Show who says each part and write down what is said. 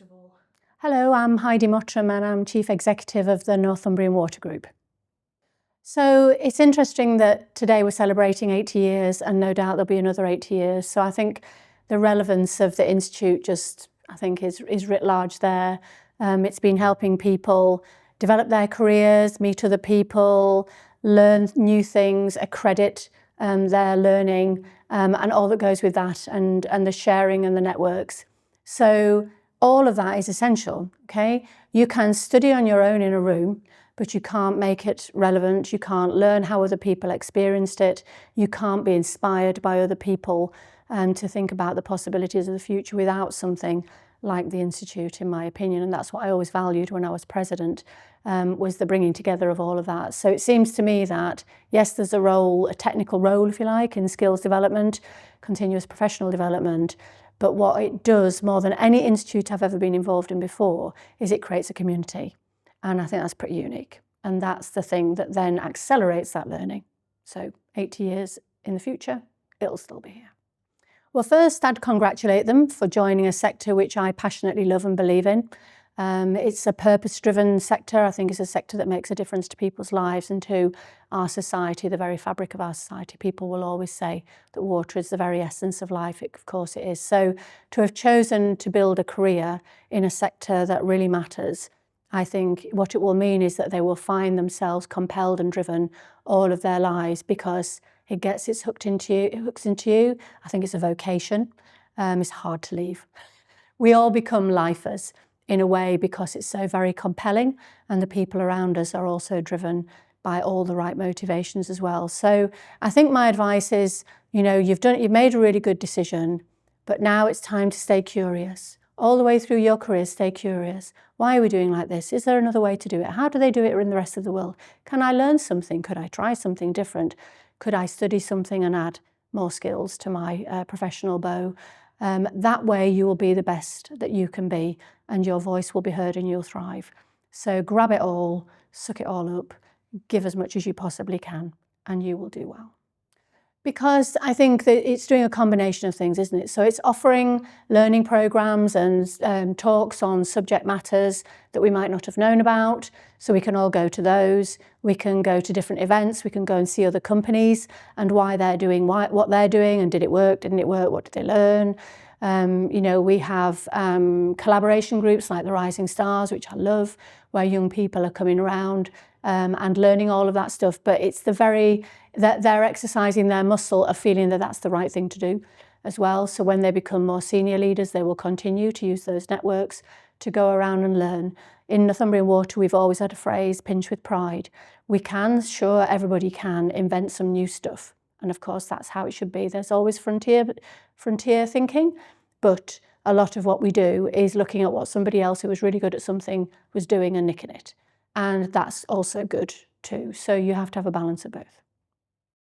Speaker 1: of all.
Speaker 2: Hello, I'm Heidi Mottram and I'm Chief Executive of the Northumbrian Water Group. So it's interesting that today we're celebrating 80 years and no doubt there'll be another 80 years. So I think the relevance of the Institute is writ large there. It's been helping people develop their careers, meet other people, learn new things, accredit their learning and all that goes with that and the sharing and the networks. So all of that is essential, okay? You can study on your own in a room, but you can't make it relevant. You can't learn how other people experienced it. You can't be inspired by other people to think about the possibilities of the future without something like the Institute, in my opinion. And that's what I always valued when I was president, was the bringing together of all of that. So it seems to me that, yes, there's a technical role, if you like, in skills development, continuous professional development. But what it does more than any institute I've ever been involved in before is it creates a community. And I think that's pretty unique. And that's the thing that then accelerates that learning. So 80 years in the future, it'll still be here. Well, first, I'd congratulate them for joining a sector which I passionately love and believe in. It's a purpose-driven sector. I think it's a sector that makes a difference to people's lives and to our society, the very fabric of our society. People will always say that water is the very essence of life. Of course it is. So to have chosen to build a career in a sector that really matters, I think what it will mean is that they will find themselves compelled and driven all of their lives because it hooks into you. I think it's a vocation. It's hard to leave. We all become lifers in a way because it's so very compelling and the people around us are also driven by all the right motivations as well. So I think my advice is, you've made a really good decision, but now it's time to stay curious. All the way through your career, stay curious. Why are we doing like this? Is there another way to do it? How do they do it in the rest of the world? Can I learn something? Could I try something different? Could I study something and add more skills to my professional bow? That way you will be the best that you can be and your voice will be heard and you'll thrive. So grab it all, suck it all up, give as much as you possibly can and you will do well. Because I think that it's doing a combination of things, isn't it? So it's offering learning programs and talks on subject matters that we might not have known about. So we can all go to those. We can go to different events. We can go and see other companies and why they're doing what they're doing and did it work, didn't it work, what did they learn? We have collaboration groups like the Rising Stars, which I love, where young people are coming around and learning all of that stuff. But it's that they're exercising their muscle of feeling that that's the right thing to do as well. So when they become more senior leaders, they will continue to use those networks to go around and learn. In Northumbrian Water, we've always had a phrase, pinch with pride. We can, sure, everybody can invent some new stuff. And of course, that's how it should be. There's always frontier thinking, but a lot of what we do is looking at what somebody else who was really good at something was doing and nicking it. And that's also good too. So you have to have a balance of both.